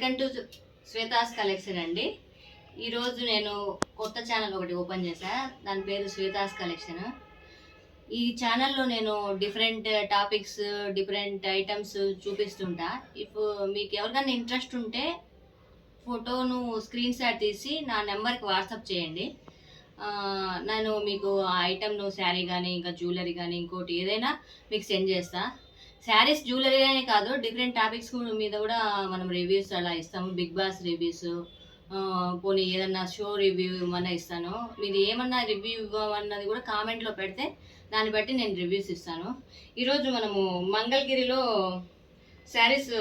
Welcome to Shweta's collection అండి. ఈరోజు నేను కొత్త ఛానల్ ఒకటి ఓపెన్ చేశా. దాని పేరు శ్వేతాస్ కలెక్షన్. ఈ ఛానల్లో నేను డిఫరెంట్ టాపిక్స్, డిఫరెంట్ ఐటమ్స్ చూపిస్తుంటా. ఇప్పుడు మీకు ఎవరికైనా ఇంట్రెస్ట్ ఉంటే ఫోటోను స్క్రీన్ షాట్ తీసి నా నెంబర్కి వాట్సాప్ చేయండి. నేను మీకు ఆ ఐటమ్ను శారీ కానీ, ఇంకా జ్యువెలరీ కానీ, ఇంకోటి ఏదైనా మీకు సెండ్ చేస్తా. శారీస్, జ్యువెలరీ అనే కాదు, డిఫరెంట్ టాపిక్స్ మీద కూడా మనం రివ్యూస్ అలా ఇస్తాము. బిగ్ బాస్ రివ్యూస్, పోనీ ఏదన్నా షో రివ్యూ ఏమన్నా ఇస్తాను. మీరు ఏమన్నా రివ్యూ ఇవ్వమన్నది కూడా కామెంట్లో పెడితే దాన్ని బట్టి నేను రివ్యూస్ ఇస్తాను. ఈరోజు మనము మంగళగిరిలో శారీస్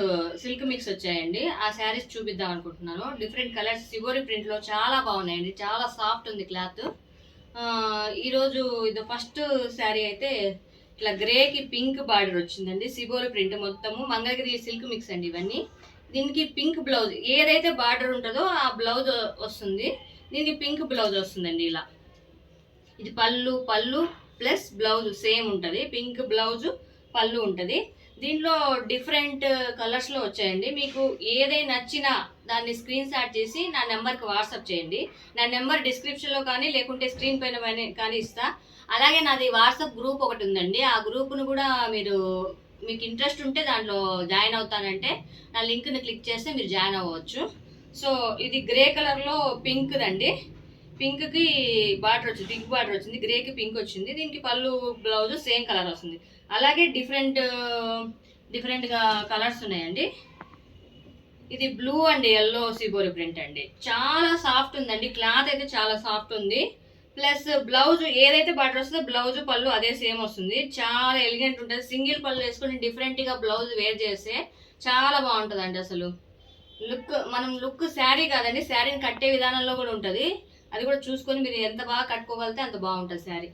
సిల్క్ మిక్స్ వచ్చాయండి. ఆ శారీస్ చూపిద్దాం అనుకుంటున్నాను. డిఫరెంట్ కలర్స్ సిగోరి ప్రింట్లో చాలా బాగున్నాయండి. చాలా సాఫ్ట్ ఉంది క్లాత్. ఈరోజు ఇది ఫస్ట్ శారీ అయితే ఇట్లా గ్రేకి పింక్ బార్డర్ వచ్చిందండి. సిగోరి ప్రింట్ మొత్తము మంగళగిరి సిల్క్ మిక్స్ అండి ఇవన్నీ. దీనికి పింక్ బ్లౌజ్, ఏదైతే బార్డర్ ఉంటుందో ఆ బ్లౌజ్ వస్తుంది. దీనికి పింక్ బ్లౌజ్ వస్తుందండి. ఇలా ఇది పళ్ళు ప్లస్ బ్లౌజ్ సేమ్ ఉంటుంది. పింక్ బ్లౌజ్ పళ్ళు ఉంటుంది. దీంట్లో డిఫరెంట్ కలర్స్లో వచ్చాయండి. మీకు ఏదైనా నచ్చినా దాన్ని స్క్రీన్ షాట్ చేసి నా నెంబర్కి వాట్సాప్ చేయండి. నా నెంబర్ డిస్క్రిప్షన్లో కానీ లేకుంటే స్క్రీన్ పైన కానీ ఇస్తా. అలాగే నాది వాట్సాప్ గ్రూప్ ఒకటి ఉందండి. ఆ గ్రూప్ను కూడా మీకు ఇంట్రెస్ట్ ఉంటే దాంట్లో జాయిన్ అవుతానంటే నా లింక్ని క్లిక్ చేస్తే మీరు జాయిన్ అవ్వచ్చు. సో ఇది గ్రే కలర్లో పింక్ దండి. పింక్కి బార్డర్ వచ్చింది, పింక్ బార్డర్ వచ్చింది. గ్రేకి పింక్ వచ్చింది. దీనికి పళ్ళు బ్లౌజ్ సేమ్ కలర్ వస్తుంది. అలాగే డిఫరెంట్గా కలర్స్ ఉన్నాయండి. ఇది blue and yellow shibori print అండి. చాలా సాఫ్ట్ ఉందండి. క్లాత్ అయితే చాలా సాఫ్ట్ ఉంది. ప్లస్ బ్లౌజ్ ఏదైతే బార్డర్ వస్తుందో బ్లౌజ్ పళ్ళు అదే సేమ్ వస్తుంది. చాలా ఎలిగెంట్ ఉంటుంది. సింగిల్ పళ్ళు వేసుకొని డిఫరెంట్గా బ్లౌజ్ వేర్ చేస్తే చాలా బాగుంటుంది అండి. అసలు లుక్ శారీ కాదండి, శారీని కట్టే విధానంలో కూడా ఉంటుంది. అది కూడా చూసుకొని మీరు ఎంత బాగా కట్టుకోగలితే అంత బాగుంటుంది శారీ.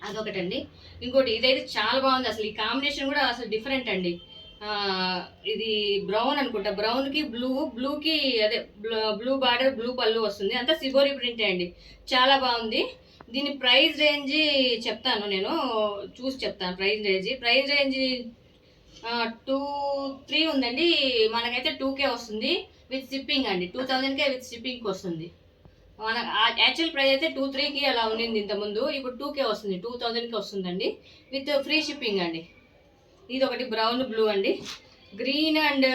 అదొకటండి. ఇంకోటి ఇదైతే చాలా బాగుంది. అసలు ఈ కాంబినేషన్ కూడా అసలు డిఫరెంట్ అండి. ఇది బ్రౌన్ అనుకుంటా. బ్రౌన్కి బ్లూకి అదే బ్లూ బార్డర్, బ్లూ పళ్ళు వస్తుంది. అంతా సిబోరి ప్రింటే అండి. చాలా బాగుంది. దీని ప్రైస్ రేంజ్ చెప్తాను, నేను చూసి చెప్తాను. ప్రైస్ రేంజ్ 2-3 ఉందండి. మనకైతే 2K వస్తుంది విత్ షిప్పింగ్ అండి. 2000కే విత్ షిప్పింగ్కి వస్తుంది. మన యాక్చువల్ ప్రైస్ అయితే 2-3కి అలా ఉండింది ఇంతకుముందు. ఇప్పుడు 2K వస్తుంది, 2000కి వస్తుందండి విత్ ఫ్రీ షిప్పింగ్ అండి. ఇది ఒకటి బ్రౌన్ బ్లూ అండి. గ్రీన్ అండ్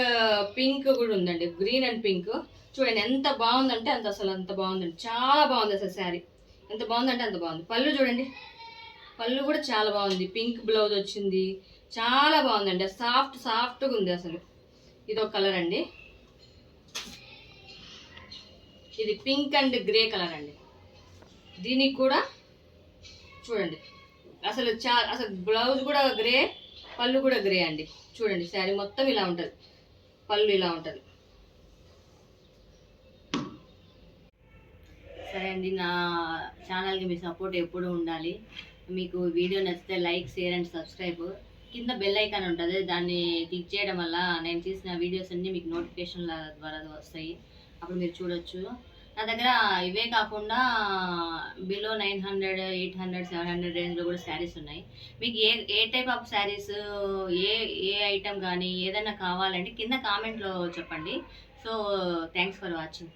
పింక్ కూడా ఉందండి. గ్రీన్ అండ్ పింక్ చూడండి ఎంత బాగుందంటే అంత బాగుందండి. చాలా బాగుంది అసలు శారీ. ఎంత బాగుందంటే అంత బాగుంది. పళ్ళు చూడండి, పళ్ళు కూడా చాలా బాగుంది. పింక్ బ్లౌజ్ వచ్చింది. చాలా బాగుందండి. సాఫ్ట్గా ఉంది అసలు. ఇది ఒక కలర్ అండి. ఇది పింక్ అండ్ గ్రే కలర్ అండి. దీనికి కూడా చూడండి అసలు బ్లౌజ్ కూడా గ్రే, పళ్ళు కూడా గ్రే అండి. చూడండి శారీ మొత్తం ఇలా ఉంటుంది. పళ్ళు ఇలా ఉంటుంది. సరే అండి, నా ఛానల్కి మీ సపోర్ట్ ఎప్పుడు ఉండాలి. మీకు వీడియో నచ్చితే లైక్, షేర్ అండ్ సబ్స్క్రైబ్. కింద బెల్ ఐకాన్ ఉంటుంది, దాన్ని క్లిక్ చేయడం వల్ల నేను తీసిన వీడియోస్ అన్నీ మీకు నోటిఫికేషన్ల ద్వారా వస్తాయి. అప్పుడు మీరు చూడొచ్చు. నా దగ్గర ఇవే కాకుండా బిలో 900, 800, 700 రేంజ్లో కూడా శారీస్ ఉన్నాయి. మీకు ఏ టైప్ ఆఫ్ శారీస్, ఏ ఐటమ్ కానీ ఏదైనా కావాలంటే కింద కామెంట్లో చెప్పండి. So thanks for watching.